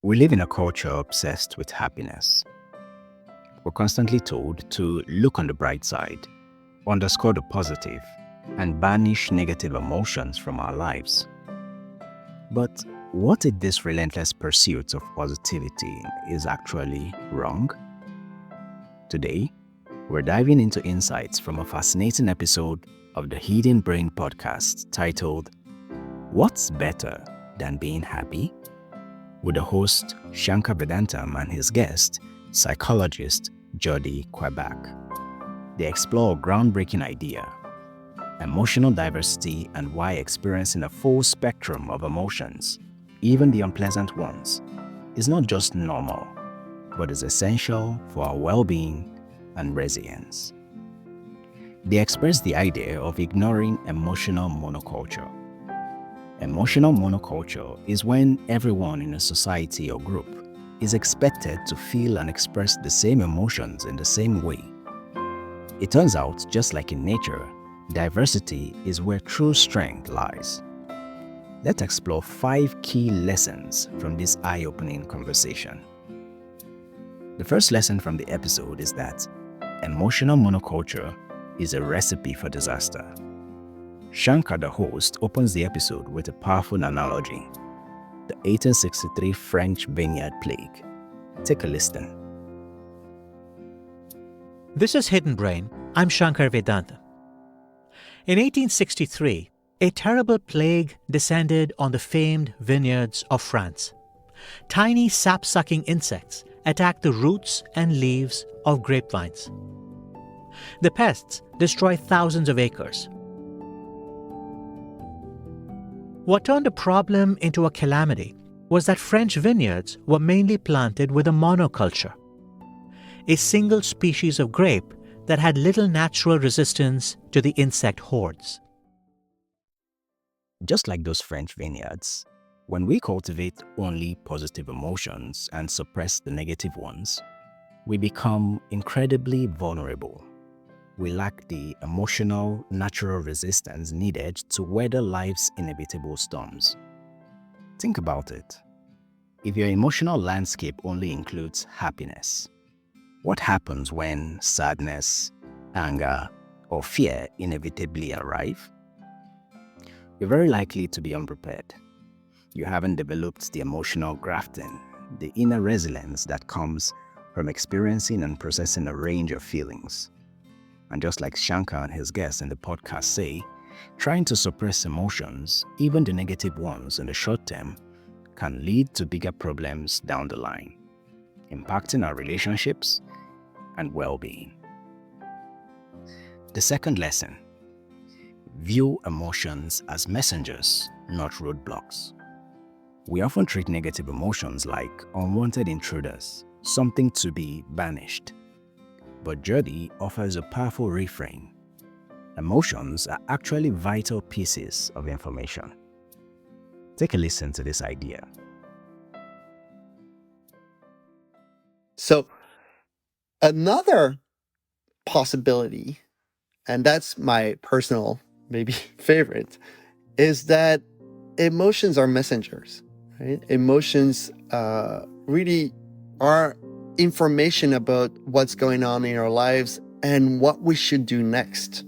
We live in a culture obsessed with happiness. We're constantly told to look on the bright side, underscore the positive, and banish negative emotions from our lives. But what if this relentless pursuit of positivity is actually wrong? Today, we're diving into insights from a fascinating episode of the Hidden Brain podcast titled, What's Better Than Being Happy? With the host Shankar Vedantam and his guest, psychologist Jordi Quoidbach. They explore a groundbreaking idea, emotional diversity, and why experiencing a full spectrum of emotions, even the unpleasant ones, is not just normal, but is essential for our well-being and resilience. They express the idea of ignoring emotional monoculture. Emotional monoculture is when everyone in a society or group is expected to feel and express the same emotions in the same way. It turns out, just like in nature, diversity is where true strength lies. Let's explore 5 key lessons from this eye-opening conversation. The first lesson from the episode is that emotional monoculture is a recipe for disaster. Shankar, the host, opens the episode with a powerful analogy: the 1863 French vineyard plague. Take a listen. This is Hidden Brain. I'm Shankar Vedantam. In 1863, a terrible plague descended on the famed vineyards of France. Tiny sap-sucking insects attacked the roots and leaves of grapevines. The pests destroyed thousands of acres. What turned a problem into a calamity was that French vineyards were mainly planted with a monoculture, a single species of grape that had little natural resistance to the insect hordes. Just like those French vineyards, when we cultivate only positive emotions and suppress the negative ones, we become incredibly vulnerable. We lack the emotional, natural resistance needed to weather life's inevitable storms. Think about it. If your emotional landscape only includes happiness, what happens when sadness, anger, or fear inevitably arrive? You're very likely to be unprepared. You haven't developed the emotional grafting, the inner resilience that comes from experiencing and processing a range of feelings. And just like Shankar and his guests in the podcast say, trying to suppress emotions, even the negative ones in the short term, can lead to bigger problems down the line, impacting our relationships and well-being. The second lesson: view emotions as messengers, not roadblocks. We often treat negative emotions like unwanted intruders, something to be banished. But Jordi offers a powerful reframe. Emotions are actually vital pieces of information. Take a listen to this idea. So another possibility, and that's my personal maybe favorite, is that emotions are messengers, right? Emotions really are information about what's going on in our lives and what we should do next.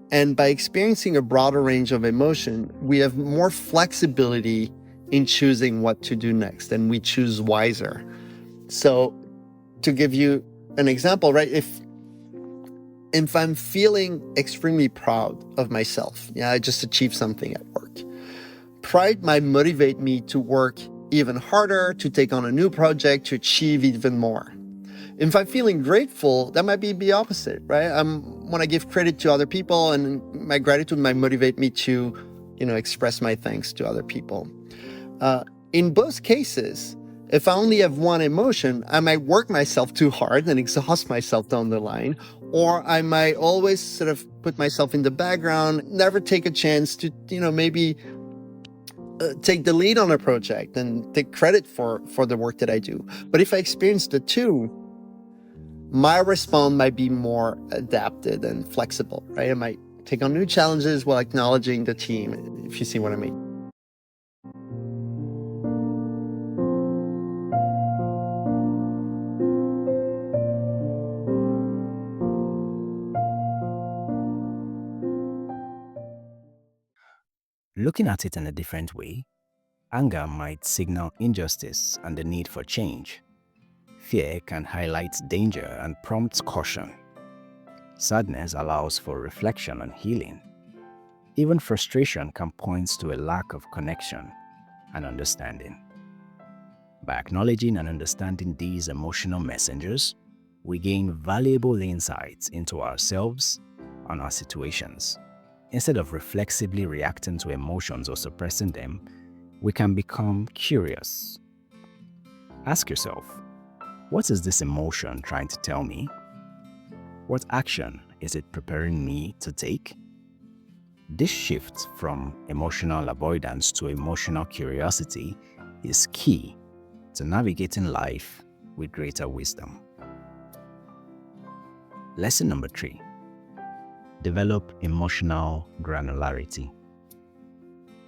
And by experiencing a broader range of emotion, we have more flexibility in choosing what to do next, and we choose wiser. So to give you an example, right? If I'm feeling extremely proud of myself, I just achieved something at work, pride might motivate me to work even harder, to take on a new project, to achieve even more. If I'm feeling grateful, that might be the opposite, right? When I give credit to other people, and my gratitude might motivate me to, express my thanks to other people. In both cases, if I only have one emotion, I might work myself too hard and exhaust myself down the line, or I might always sort of put myself in the background, never take a chance to, maybe take the lead on a project and take credit for the work that I do. But if I experience the two, my response might be more adapted and flexible, right? I might take on new challenges while acknowledging the team, if you see what I mean. Looking at it in a different way, anger might signal injustice and the need for change. Fear can highlight danger and prompt caution. Sadness allows for reflection and healing. Even frustration can point to a lack of connection and understanding. By acknowledging and understanding these emotional messengers, we gain valuable insights into ourselves and our situations. Instead of reflexively reacting to emotions or suppressing them, we can become curious. Ask yourself, what is this emotion trying to tell me? What action is it preparing me to take? This shift from emotional avoidance to emotional curiosity is key to navigating life with greater wisdom. Lesson number 3. Develop emotional granularity.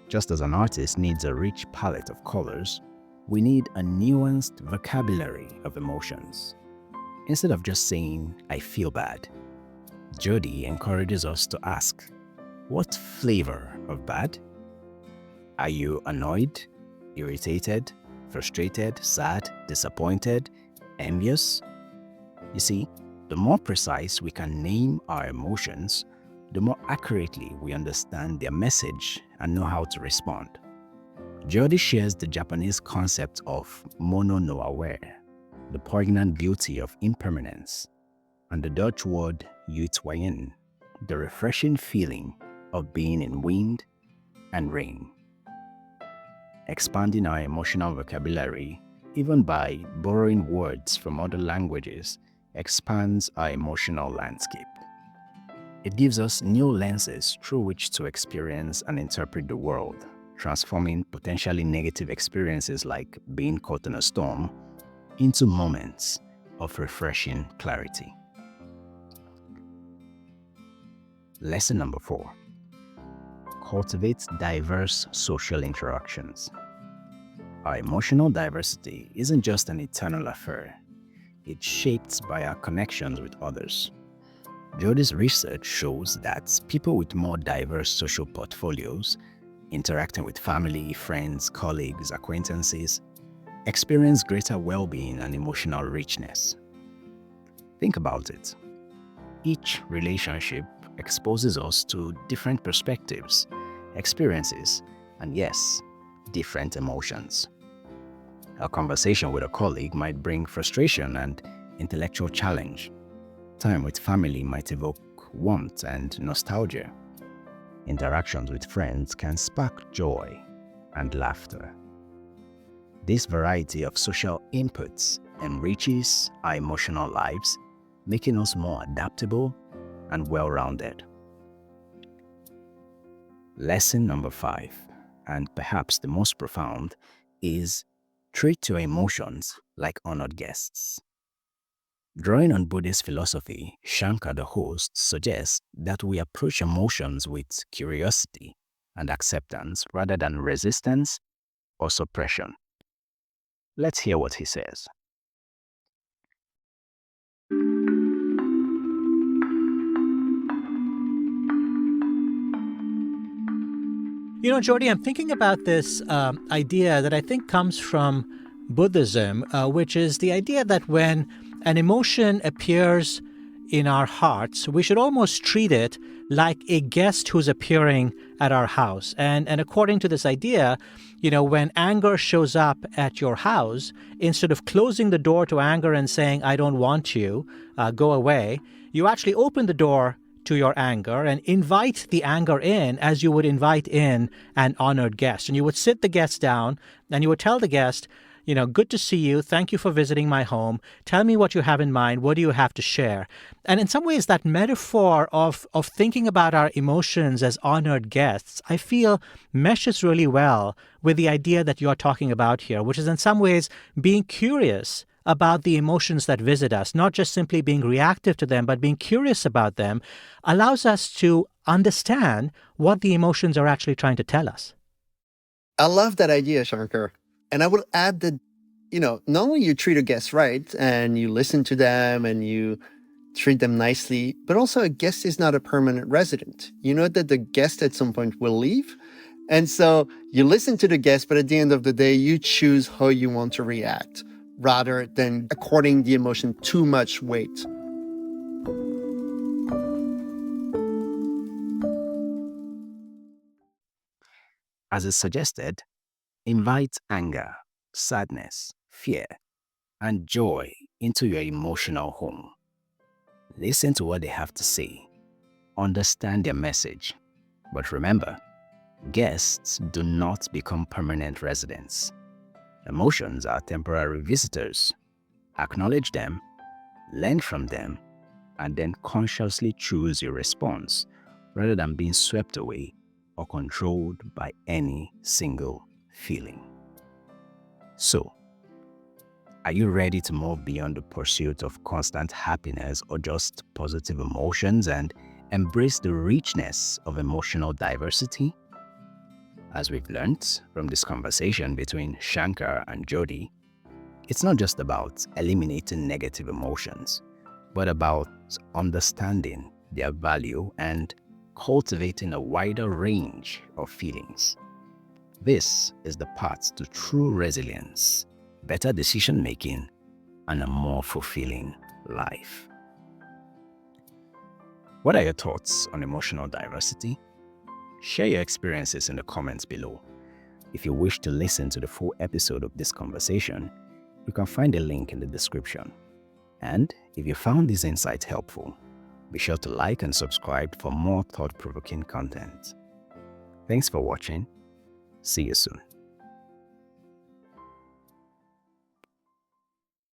Just as an artist needs a rich palette of colors, we need a nuanced vocabulary of emotions. Instead of just saying, "I feel bad," Jordi encourages us to ask, what flavor of bad? Are you annoyed, irritated, frustrated, sad, disappointed, envious? You see, the more precise we can name our emotions, the more accurately we understand their message and know how to respond. Jordi shares the Japanese concept of mono no aware, the poignant beauty of impermanence, and the Dutch word uitwayen, the refreshing feeling of being in wind and rain. Expanding our emotional vocabulary, even by borrowing words from other languages, expands our emotional landscape. It gives us new lenses through which to experience and interpret the world, transforming potentially negative experiences like being caught in a storm into moments of refreshing clarity. Lesson number 4. Cultivate diverse social interactions. Our emotional diversity isn't just an eternal affair. It's shaped by our connections with others. Jordi's research shows that people with more diverse social portfolios, interacting with family, friends, colleagues, acquaintances, experience greater well-being and emotional richness. Think about it. Each relationship exposes us to different perspectives, experiences, and yes, different emotions. A conversation with a colleague might bring frustration and intellectual challenge. Time with family might evoke warmth and nostalgia. Interactions with friends can spark joy and laughter. This variety of social inputs enriches our emotional lives, making us more adaptable and well-rounded. Lesson number 5, and perhaps the most profound, is treat your emotions like honored guests. Drawing on Buddhist philosophy, Shankar the host suggests that we approach emotions with curiosity and acceptance rather than resistance or suppression. Let's hear what he says. You know, Jordi, I'm thinking about this idea that I think comes from Buddhism, which is the idea that when an emotion appears in our hearts, we should almost treat it like a guest who's appearing at our house. And according to this idea, you know, when anger shows up at your house, instead of closing the door to anger and saying, "I don't want you, go away," you actually open the door to your anger and invite the anger in as you would invite in an honored guest. And you would sit the guest down and you would tell the guest, you know, "Good to see you. Thank you for visiting my home. Tell me what you have in mind. What do you have to share?" And in some ways, that metaphor of thinking about our emotions as honored guests, I feel meshes really well with the idea that you're talking about here, which is in some ways being curious about the emotions that visit us, not just simply being reactive to them, but being curious about them, allows us to understand what the emotions are actually trying to tell us. I love that idea, Shankar. And I would add that, not only you treat a guest right and you listen to them and you treat them nicely, but also a guest is not a permanent resident. You know that the guest at some point will leave. And so you listen to the guest, but at the end of the day, you choose how you want to react rather than according the emotion too much weight. As is suggested, invite anger, sadness, fear, and joy into your emotional home. Listen to what they have to say. Understand their message. But remember, guests do not become permanent residents. Emotions are temporary visitors. Acknowledge them, learn from them, and then consciously choose your response rather than being swept away or controlled by any single feeling. So, are you ready to move beyond the pursuit of constant happiness or just positive emotions and embrace the richness of emotional diversity? As we've learned from this conversation between Shankar and Jordi, it's not just about eliminating negative emotions, but about understanding their value and cultivating a wider range of feelings. This is the path to true resilience, better decision-making, and a more fulfilling life. What are your thoughts on emotional diversity? Share your experiences in the comments below. If you wish to listen to the full episode of this conversation, you can find a link in the description. And if you found this insight helpful, be sure to like and subscribe for more thought-provoking content. Thanks for watching. See you soon.